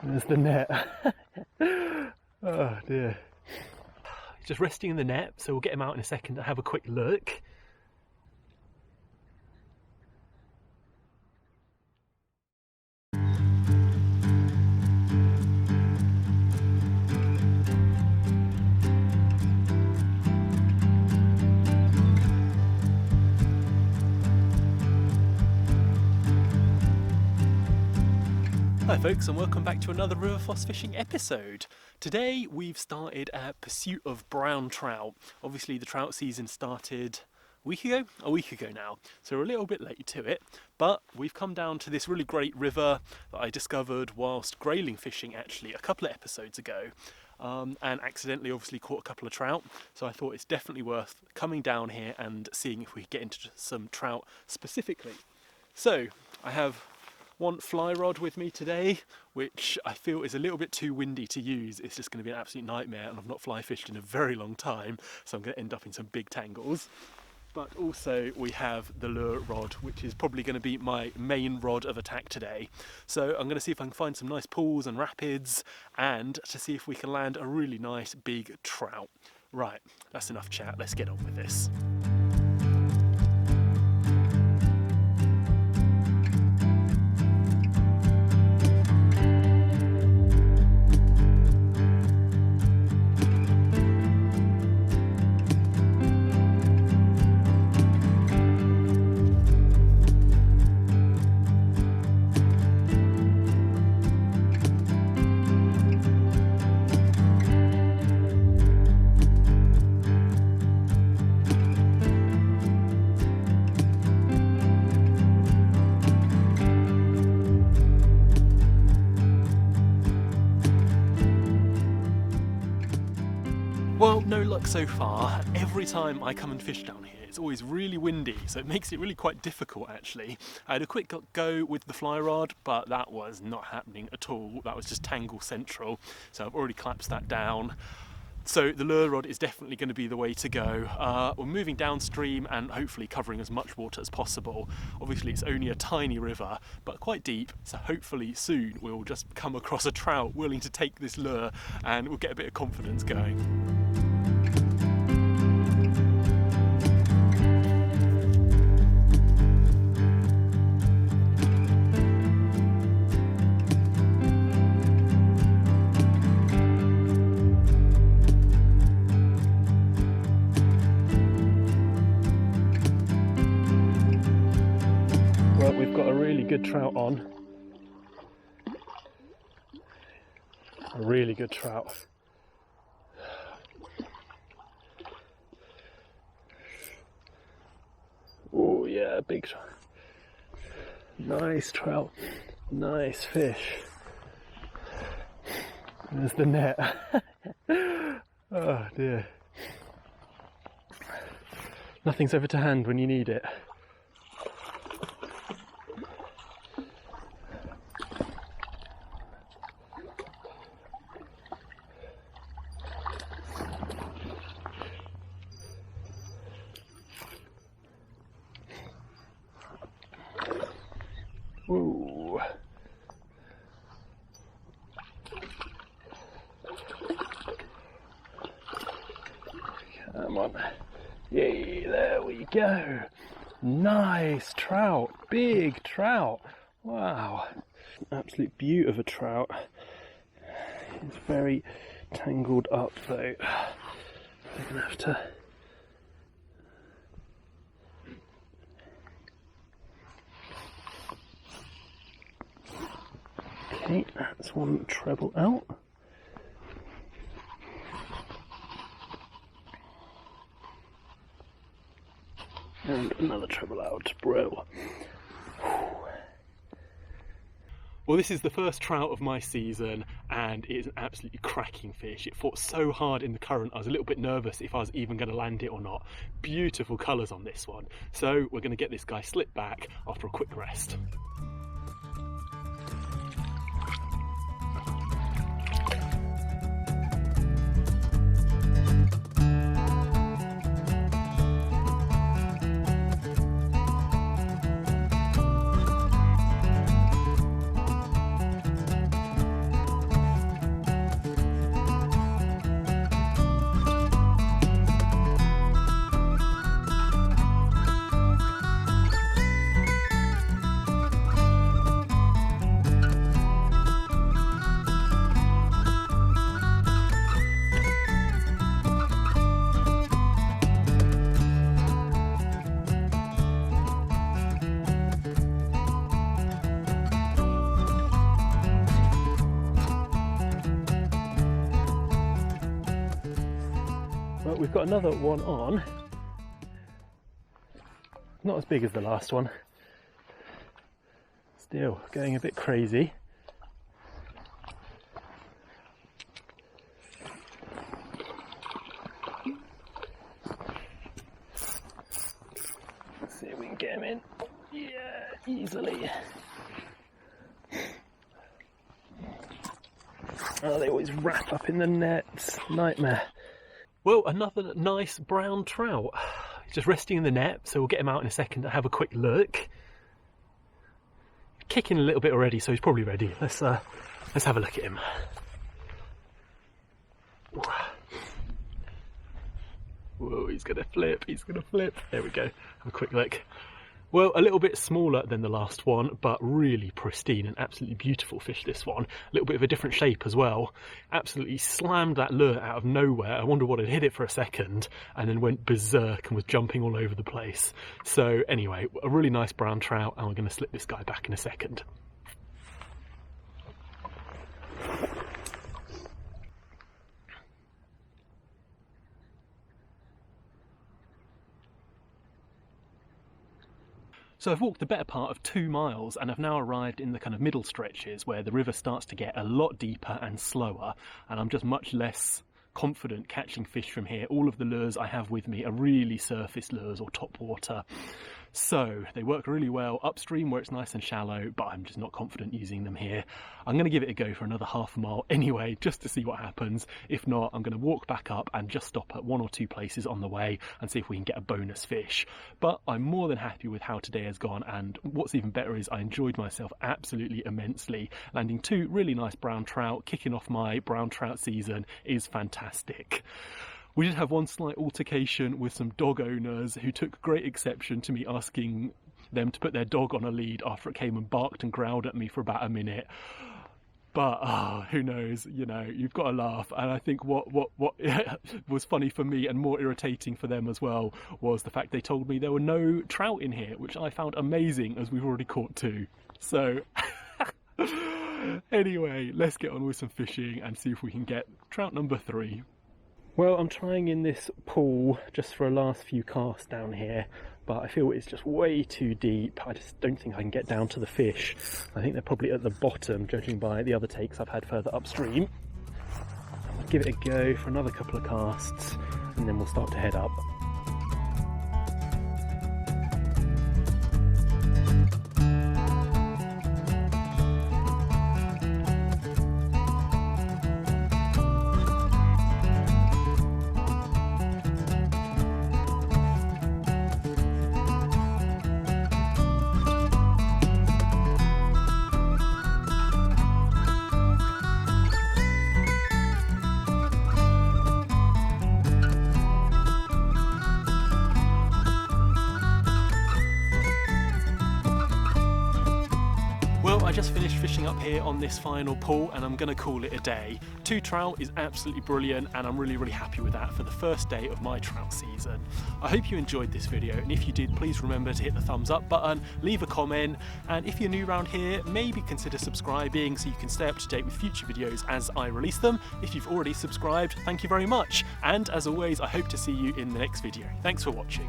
There's the net. Oh dear. Just resting in the net, so we'll get him out in a second to have a quick look. Hi folks, and welcome back to another River Foss fishing episode. Today we've started a pursuit of brown trout. Obviously the trout season started a week ago now, so we're a little bit late to it, but we've come down to this really great river that I discovered whilst grayling fishing actually a couple of episodes ago, and accidentally obviously caught a couple of trout, so I thought it's definitely worth coming down here and seeing if we get into some trout specifically. So I have one fly rod with me today, which I feel is a little bit too windy to use. It's just going to be an absolute nightmare, and I've not fly fished in a very long time, so I'm going to end up in some big tangles. But also we have the lure rod, which is probably going to be my main rod of attack today. So I'm going to see if I can find some nice pools and rapids, and to see if we can land a really nice big trout. Right, that's enough chat, let's get on with this. Well, no luck so far. Every time I come and fish down here, it's always really windy, so it makes it really quite difficult actually. I had a quick go with the fly rod, but that was not happening at all. That was just tangle central, so I've already collapsed that down. So the lure rod is definitely going to be the way to go. We're moving downstream and hopefully covering as much water as possible. Obviously it's only a tiny river, but quite deep, so hopefully soon we'll just come across a trout willing to take this lure and we'll get a bit of confidence going. Well, we've got a really good trout on. A really good trout. Oh yeah, big trout. Nice trout. Nice fish. There's the net. Oh dear. Nothing's ever to hand when you need it. Ooh. Come on. Yay, there we go. Nice trout. Big trout. Wow. Absolute beaut of a trout. It's very tangled up though. I'm going to have to... Okay, that's one treble out. And another treble out, bro. Well, this is the first trout of my season, and it is an absolutely cracking fish. It fought so hard in the current, I was a little bit nervous if I was even going to land it or not. Beautiful colours on this one. So we're going to get this guy slipped back after a quick rest. But we've got another one on. Not as big as the last one. Still going a bit crazy. Let's see if we can get him in. Yeah, easily. Oh, they always wrap up in the nets. Nightmare. Well, another nice brown trout. He's just resting in the net, so we'll get him out in a second to have a quick look. Kicking a little bit already, so he's probably ready. Let's have a look at him. Whoa, he's gonna flip, he's gonna flip. There we go, have a quick look. Well, a little bit smaller than the last one, but really pristine and absolutely beautiful fish, this one. A little bit of a different shape as well. Absolutely slammed that lure out of nowhere. I wonder what had hit it for a second, and then went berserk and was jumping all over the place. So anyway, a really nice brown trout, and we're going to slip this guy back in a second. So I've walked the better part of 2 miles and I've now arrived in the kind of middle stretches where the river starts to get a lot deeper and slower, and I'm just much less confident catching fish from here. All of the lures I have with me are really surface lures or top water. So they work really well upstream where it's nice and shallow, but I'm just not confident using them here. I'm going to give it a go for another half a mile anyway, just to see what happens. If not, I'm going to walk back up and just stop at 1 or 2 places on the way and see if we can get a bonus fish. But I'm more than happy with how today has gone, and what's even better is I enjoyed myself absolutely immensely. Landing 2 really nice brown trout, kicking off my brown trout season is fantastic. We did have one slight altercation with some dog owners who took great exception to me asking them to put their dog on a lead after it came and barked and growled at me for about a minute. But who knows, you know, you've got to laugh. And I think what was funny for me and more irritating for them as well was the fact they told me there were no trout in here, which I found amazing as we've already caught 2. So anyway, let's get on with some fishing and see if we can get trout number 3. Well, I'm trying in this pool just for a last few casts down here, but I feel it's just way too deep. I just don't think I can get down to the fish. I think they're probably at the bottom, judging by the other takes I've had further upstream. I'll give it a go for another couple of casts, and then we'll start to head up. I just finished fishing up here on this final pull and I'm going to call it a day. 2 trout is absolutely brilliant and I'm really happy with that for the first day of my trout season. I hope you enjoyed this video, and if you did, please remember to hit the thumbs up button, leave a comment, and if you're new around here, maybe consider subscribing so you can stay up to date with future videos as I release them. If you've already subscribed, thank you very much, and as always I hope to see you in the next video. Thanks for watching.